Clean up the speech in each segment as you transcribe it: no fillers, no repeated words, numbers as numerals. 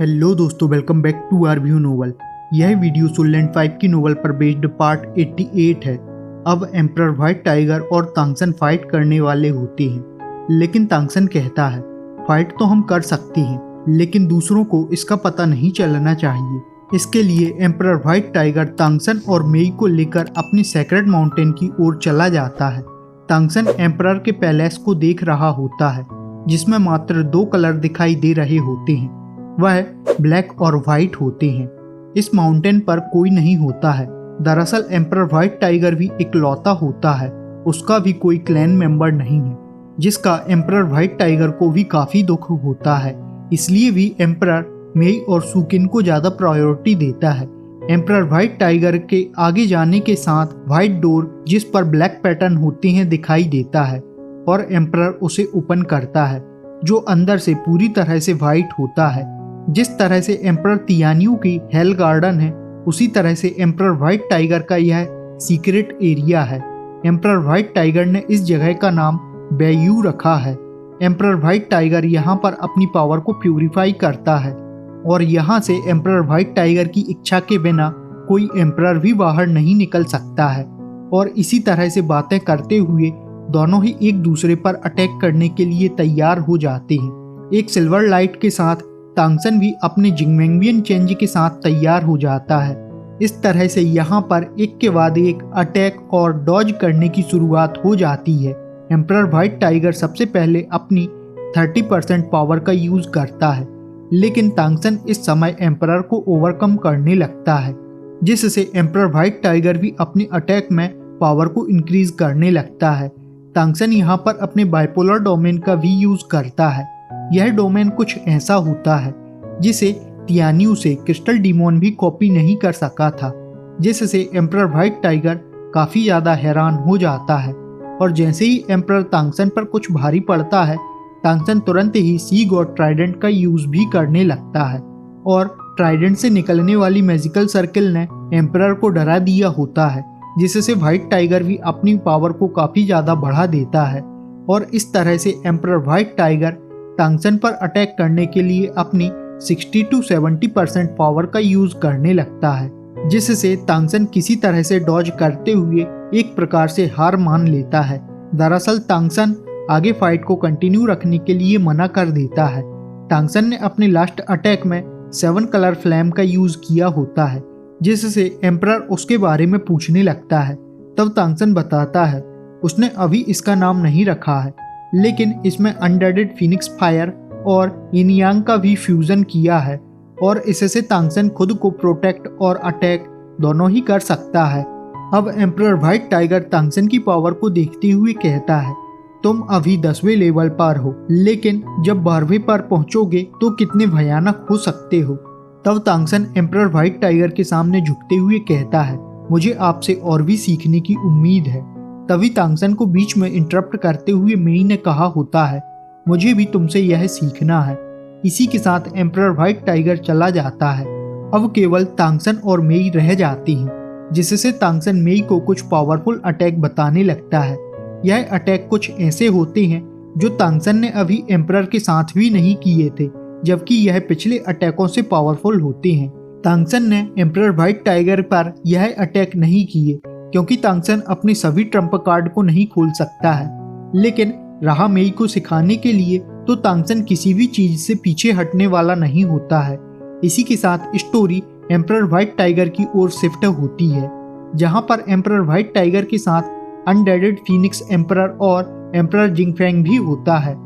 Hello दोस्तों, welcome back to our view novel. यह video सोलैंड 5 की नोवेल पर बेस्ड पार्ट 88 है। अब एम्परर व्हाइट टाइगर और तांगसन फाइट करने वाले होते हैं, लेकिन तांगसन कहता है फाइट तो हम कर सकते हैं, लेकिन दूसरों को इसका पता नहीं चलना चाहिए। इसके लिए एम्परर व्हाइट टाइगर तांगसन और मेई को लेकर अपनी सेक्रेट माउंटेन की ओर चला जाता है। तांगसन एम्परर के पैलेस को देख रहा होता है, जिसमें मात्र 2 कलर दिखाई दे रहे होते हैं, वह ब्लैक और व्हाइट होते हैं। इस माउंटेन पर कोई नहीं होता है। दरअसल एम्परर व्हाइट टाइगर भी इकलौता होता है, उसका भी कोई क्लैन मेंबर नहीं है, जिसका एम्परर व्हाइट टाइगर को भी काफी दुख होता है। इसलिए भी एम्परर मेई और सुकिन को ज्यादा प्रायोरिटी देता है। एम्परर व्हाइट टाइगर के आगे जाने के साथ व्हाइट डोर, जिस पर ब्लैक पैटर्न होते हैं, दिखाई देता है और एम्परर उसे ओपन करता है, जो अंदर से पूरी तरह से व्हाइट होता है। जिस तरह से एम्परर तियानियों की हेल गार्डन है, उसी तरह से एम्परर व्हाइट टाइगर का यह सीक्रेट एरिया है। एम्परर व्हाइट टाइगर ने इस जगह का नाम बैयू रखा है। एम्परर व्हाइट टाइगर यहाँ पर अपनी पावर को प्यूरिफाई करता है और यहाँ से एम्परर व्हाइट टाइगर की इच्छा के बिना कोई एम्परर भी बाहर नहीं निकल सकता है। और इसी तरह से बातें करते हुए दोनों ही एक दूसरे पर अटैक करने के लिए तैयार हो जाते हैं। एक सिल्वर लाइट के साथ तांगसन भी अपने जिंगमेंगियन चेंज के साथ तैयार हो जाता है। इस तरह से यहाँ पर एक के बाद एक अटैक और डॉज करने की शुरुआत हो जाती है। एम्परर व्हाइट टाइगर सबसे पहले अपनी 30% पावर का यूज करता है, लेकिन तांगसन इस समय एम्परर को ओवरकम करने लगता है, जिससे एम्परर व्हाइट टाइगर भी अपने अटैक में पावर को इंक्रीज करने लगता है। तांगसन यहाँ पर अपने बाइपोलर डोमेन का भी यूज करता है। यह डोमेन कुछ ऐसा होता है जिसे तियानियों से क्रिस्टल डीमोन भी कॉपी नहीं कर सका था, जिससे एम्परर व्हाइट टाइगर काफी ज्यादा हैरान हो जाता है। और जैसे ही एम्परर तांगसन पर कुछ भारी पड़ता है, तांगसन तुरंत ही सी गॉड ट्राइडेंट का यूज भी करने लगता है और ट्राइडेंट से निकलने वाली मैजिकल सर्किल ने एम्परर को डरा दिया होता है, जिससे व्हाइट टाइगर भी अपनी पावर को काफी ज्यादा बढ़ा देता है। और इस तरह से एम्परर व्हाइट टाइगर तांगसन पर अटैक करने के लिए अपनी 60 to 70% पावर का यूज करने लगता है, जिससे तांगसन किसी तरह से डॉज करते हुए एक प्रकार से हार मान लेता है। दरअसल तांगसन आगे फाइट को कंटिन्यू रखने के लिए मना कर देता है। तांगसन ने अपने लास्ट अटैक में 7 कलर फ्लैम का यूज किया होता है, जिससे एम्परर उसके बारे में पूछने लगता है। तब तांगसन बताता है उसने अभी इसका नाम नहीं रखा है, लेकिन इसमें अनडेडेड फिनिक्स फायर और यिन यांग का भी फ्यूजन किया है और इससे तांगसन खुद को प्रोटेक्ट और अटैक दोनों ही कर सकता है। अब एम्परर व्हाइट टाइगर तांगसन की पावर को देखते हुए कहता है, तुम अभी 10वें लेवल पर हो, लेकिन जब 12वें पर पहुंचोगे तो कितने भयानक हो सकते हो। तब तांगसन एम्परर व्हाइट टाइगर के सामने झुकते हुए कहता है, मुझे आपसे और भी सीखने की उम्मीद है। तभी तांगसन को बीच में इंटरप्ट करते हुए मेई ने कहा होता है, मुझे भी तुमसे यह सीखना है। इसी के साथ एम्परर व्हाइट टाइगर चला जाता है। अब केवल तांगसन और मेई रह जाती हैं, जिससे तांगसन मेई को कुछ पावरफुल अटैक बताने लगता है। यह अटैक कुछ ऐसे होते हैं जो तांगसन ने अभी एम्परर के साथ भी नहीं किए थे, जबकि यह पिछले अटैकों से पावरफुल होते हैं। तांगसन ने एम्परर व्हाइट टाइगर पर यह अटैक नहीं किए, क्योंकि तांगसन अपने सभी ट्रम्प कार्ड को नहीं खोल सकता है, लेकिन रहा मेई को सिखाने के लिए, तो तांगसन किसी भी चीज से पीछे हटने वाला नहीं होता है। इसी के साथ स्टोरी एम्परर व्हाइट टाइगर की ओर शिफ्ट होती है, जहां पर एम्परर व्हाइट टाइगर के साथ अनडेडेड फिनिक्स एम्परर और एम्परर जिंगफैंग भी होता है।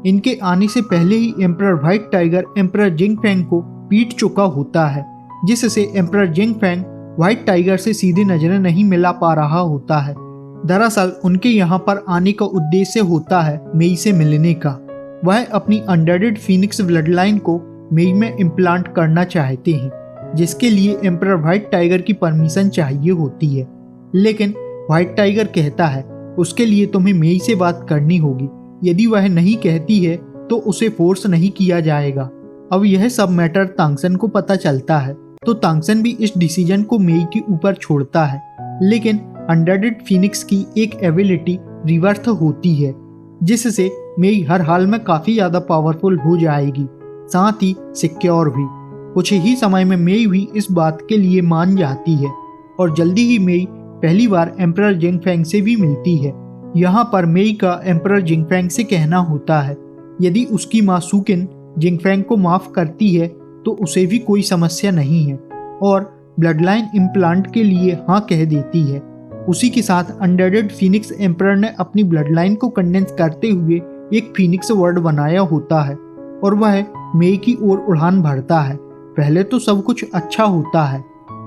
इनके आने से पहले ही एम्परर व्हाइट टाइगर एम्परर जिंगफैंग को पीट चुका होता है, जिससे एम्परर जिंगफैंग व्हाइट टाइगर से सीधी नजरें नहीं मिला पा रहा होता है। दरअसल उनके यहाँ पर आने का उद्देश्य होता है मेई से मिलने का। वह अपनी अनडेडेड फिनिक्स ब्लड लाइन को मेई में इम्प्लांट करना चाहते हैं, जिसके लिए एम्परर व्हाइट टाइगर की परमिशन चाहिए होती है। लेकिन व्हाइट टाइगर कहता है उसके लिए तुम्हें मेई से बात करनी होगी। यदि वह नहीं कहती है तो उसे फोर्स नहीं किया जाएगा। अब यह सब मैटर तांगसन को पता चलता है, तो तांगसन भी इस डिसीजन को मेई के ऊपर छोड़ता है। लेकिन अनडेडेड फिनिक्स की एक एबिलिटी रिवर्थ होती है, जिससे मेई हर हाल में काफी ज्यादा पावरफुल हो जाएगी, साथ ही सिक्योर भी। कुछ ही समय में मेई भी इस बात के लिए मान जाती है और जल्दी ही मेई पहली बार एम्परर जिंगफैंग से भी मिलती है। यहाँ पर मेई का एम्परर जिंगफैंग से कहना होता है यदि उसकी माँ सुकिन जिंगफैंग को माफ करती है तो उसे भी कोई समस्या नहीं है और ब्लड लाइन इम्प्लांट के लिए हाँ कह देती है। उसी के साथ अनडेडेड फीनिक्स एम्परर ने अपनी ब्लड लाइन को कंडेंस करते हुए एक फीनिक्स वर्ड बनाया होता है और वह मेई की ओर उड़ान भरता है। पहले तो सब कुछ अच्छा होता है,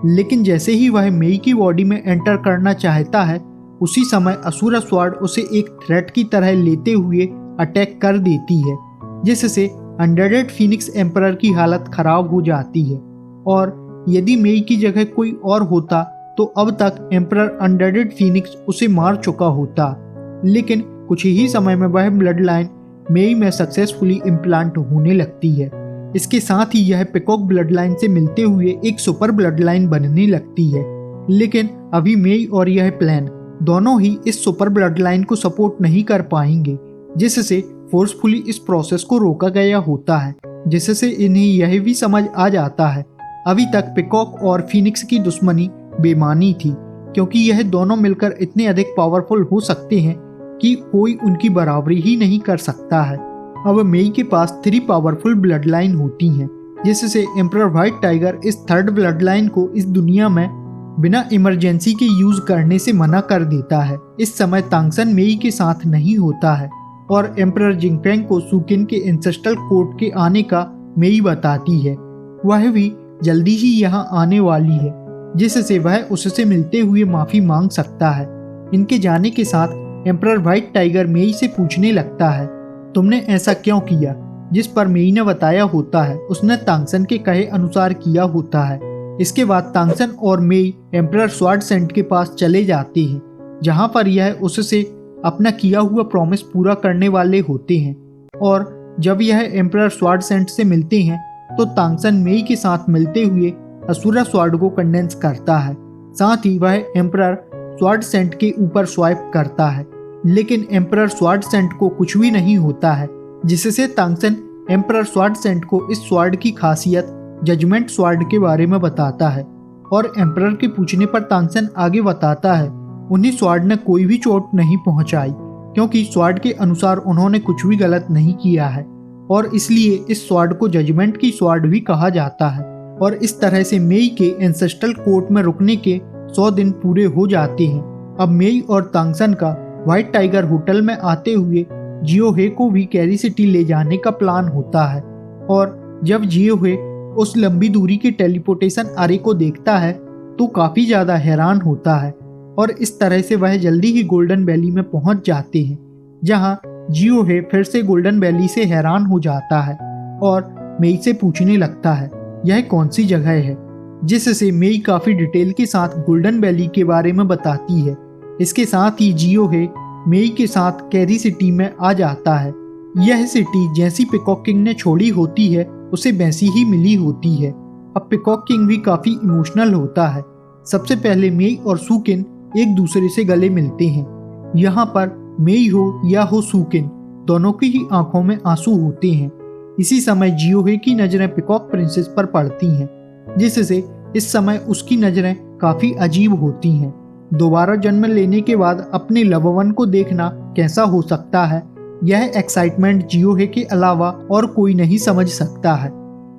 लेकिन जैसे ही वह मेई की बॉडी में एंटर करना चाहता है उसी समय असुरा स्वॉर्ड उसे एक थ्रेट की तरह लेते हुए अटैक कर देती है, जिससे अनडेडेड फीनिक्स एम्परर की हालत खराब हो जाती है। और यदि मेई की जगह कोई और होता तो अब तक एम्परर अनडेडेड फीनिक्स उसे मार चुका होता, लेकिन कुछ ही समय में वह ब्लड लाइन मेई में सक्सेसफुली इम्प्लांट होने लगती है। इसके साथ ही यह पिकॉक ब्लड लाइन से मिलते हुए एक सुपर ब्लड लाइन बनने लगती है, लेकिन अभी मेई और यह प्लान दोनों ही इस सुपर ब्लड लाइन को सपोर्ट नहीं कर पाएंगे, जिससे फोर्सफुली इस प्रोसेस को रोका गया होता है, जिससे इन्हें यह भी समझ आ जाता है अभी तक पिकॉक और फीनिक्स की दुश्मनी बेमानी थी, क्योंकि यह दोनों मिलकर इतने अधिक पावरफुल हो सकते हैं कि कोई उनकी बराबरी ही नहीं कर सकता है। अब मेई के पास 3 पावरफुल ब्लड लाइन होती हैं, जिससे एम्परर व्हाइट टाइगर इस थर्ड ब्लड लाइन को इस दुनिया में बिना इमरजेंसी के यूज करने से मना कर देता है। इस समय तांगसन मेई के साथ नहीं होता है और एम्परर जिंगफैंग को सुकिन के एंसेस्ट्रल कोर्ट के आने का मेई बताती है। वह भी जल्दी ही यहाँ आने वाली है, जिससे वह उससे मिलते हुए माफी मांग सकता है। इनके जाने के साथ एम्परर व्हाइट टाइगर मेई से पूछने लगता है तुमने ऐसा क्यों किया, जिस पर मेई ने बताया होता है उसने तांगसन के कहे अनुसार किया होता है। इसके बाद तांगसन और मेई एम्परर स्वॉर्ड सेंट के पास चले जाते हैं, जहाँ पर यह उससे अपना किया हुआ प्रॉमिस पूरा करने वाले होते हैं। और जब यह एम्परर स्वॉर्ड सेंट से मिलते हैं तो तांगसन मेई के साथ मिलते हुए असुरा स्वॉर्ड को कंडेंस करता है, साथ ही वह एम्परर स्वॉर्ड सेंट के ऊपर स्वाइप करता है, लेकिन एम्परर स्वॉर्ड सेंट को कुछ भी नहीं होता है, जिससे तांगसन एम्परर स्वॉर्ड सेंट को इस स्वॉर्ड की खासियत जजमेंट स्वॉर्ड के बारे में बताता है। और एम्परर के पूछने पर तांगसन आगे बताता है उन्हें स्वॉर्ड ने कोई भी चोट नहीं पहुंचाई, क्योंकि स्वॉर्ड के अनुसार उन्होंने कुछ भी गलत नहीं किया है और इसलिए इस स्वॉर्ड को जजमेंट की स्वॉर्ड भी कहा जाता है। और इस तरह से मेई के एंसेस्ट्रल कोर्ट में रुकने के 100 दिन पूरे हो जाते हैं। अब मेई और तांगसन का व्हाइट टाइगर होटल में आते हुए जियोहे को भी कैरी सिटी ले जाने का प्लान होता है। और जब जियोहे उस लंबी दूरी के टेलीपोर्टेशन अरे को देखता है तो काफी ज्यादा हैरान होता है और इस तरह से वह जल्दी ही गोल्डन वैली में पहुंच जाते हैं, जहां जियोहे फिर से गोल्डन वैली से हैरान हो जाता है और मेई से पूछने लगता है यह कौन सी जगह है, जिससे मेई काफी डिटेल के साथ गोल्डन वैली के बारे में बताती है। इसके साथ ही जियोहे मेई के साथ कैरी सिटी में आ जाता है। यह सिटी जैसी पिकॉक किंग ने छोड़ी होती है उसे वैसी ही मिली होती है। अब पिकॉक किंग भी काफी इमोशनल होता है। सबसे पहले मेई और सुकिन एक दूसरे से गले मिलते हैं। यहाँ पर मेई हो या हो सुकिन, दोनों की ही आंखों में आंसू होते हैं। इसी समय जियोहे की नजरें पिकॉक प्रिंसेस पर पड़ती हैं, जिससे इस समय उसकी नजरें काफी अजीब होती हैं। दोबारा जन्म लेने के बाद अपने लववन को देखना कैसा हो सकता है, यह एक्साइटमेंट जियोहे के अलावा और कोई नहीं समझ सकता है।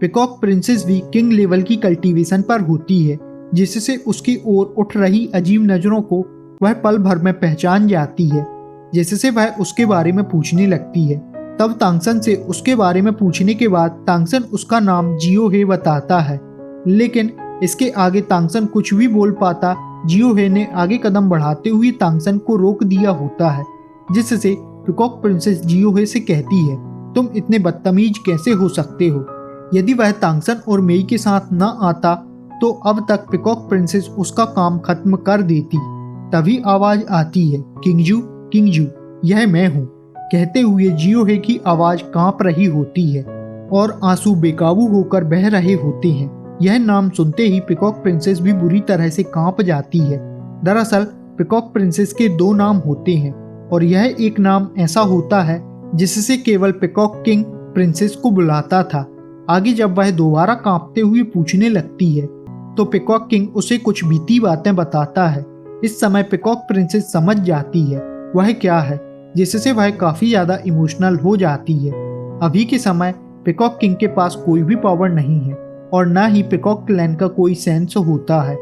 पिकॉक प्रिंसेस भी किंग लेवल की कल्टीवेशन पर होती है, जिससे उसकी ओर उठ रही अजीब नजरों को वह पल भर में पहचान जाती है, जिससे वह उसके बारे में पूछने लगती है। तब तांगसन से उसके बारे में पूछने के बाद तांगसन उसका नाम जियोहे बताता है, लेकिन इसके आगे तांगसन कुछ भी बोल पाता जियोहे ने आगे कदम बढ़ाते हुए तांगसन को रोक दिया होता है, जिससे पिकॉक प्रिंसेस जियोहे से कहती है तुम इतने बदतमीज कैसे हो सकते हो। यदि वह तांगसन और मेई के साथ न आता तो अब तक पिकॉक प्रिंसेस उसका काम खत्म कर देती। तभी आवाज आती है किंगजू किंगजू यह मैं हूँ, कहते हुए जियोहे की आवाज कांप रही होती है और आंसू बेकाबू होकर बह रहे होते हैं। यह नाम सुनते ही पिकॉक प्रिंसेस भी बुरी तरह से कांप जाती है। दरअसल पिकॉक प्रिंसेस के 2 नाम होते हैं और यह एक नाम ऐसा होता है जिससे केवल पिकॉक किंग प्रिंसेस को बुलाता था। आगे जब वह दोबारा कांपते हुए पूछने लगती है तो पीकॉक किंग उसे कुछ बीती बातें बताता है। इस समय पीकॉक प्रिंसेस समझ जाती है वह क्या है, जिससे वह काफी ज्यादा इमोशनल हो जाती है। अभी के समय पीकॉक किंग के पास कोई भी पावर नहीं है और ना ही पीकॉक क्लैन का कोई सेंस होता है।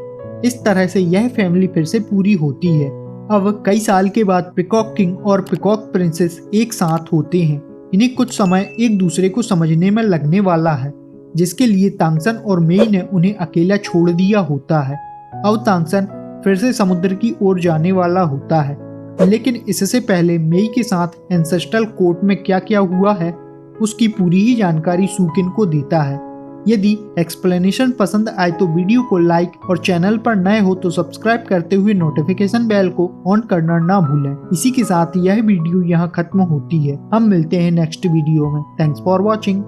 इस तरह से यह फैमिली फिर से पूरी होती है। अब कई साल के बाद पीकॉक किंग और पीकॉक प्रिंसेस एक साथ होते हैं। इन्हें कुछ समय एक दूसरे को समझने में लगने वाला है, जिसके लिए तांगसन और मेई ने उन्हें अकेला छोड़ दिया होता है। अब तांगसन फिर से समुद्र की ओर जाने वाला होता है, लेकिन इससे पहले मेई के साथ एंसेस्ट्रल कोर्ट में क्या क्या हुआ है उसकी पूरी ही जानकारी सुकिन को देता है। यदि एक्सप्लेनेशन पसंद आए तो वीडियो को लाइक और चैनल पर नए हो तो सब्सक्राइब करते हुए नोटिफिकेशन बेल को ऑन करना ना भूलें। इसी के साथ यह वीडियो यहाँ खत्म होती है। हम मिलते हैं नेक्स्ट वीडियो में। Thanks for watching.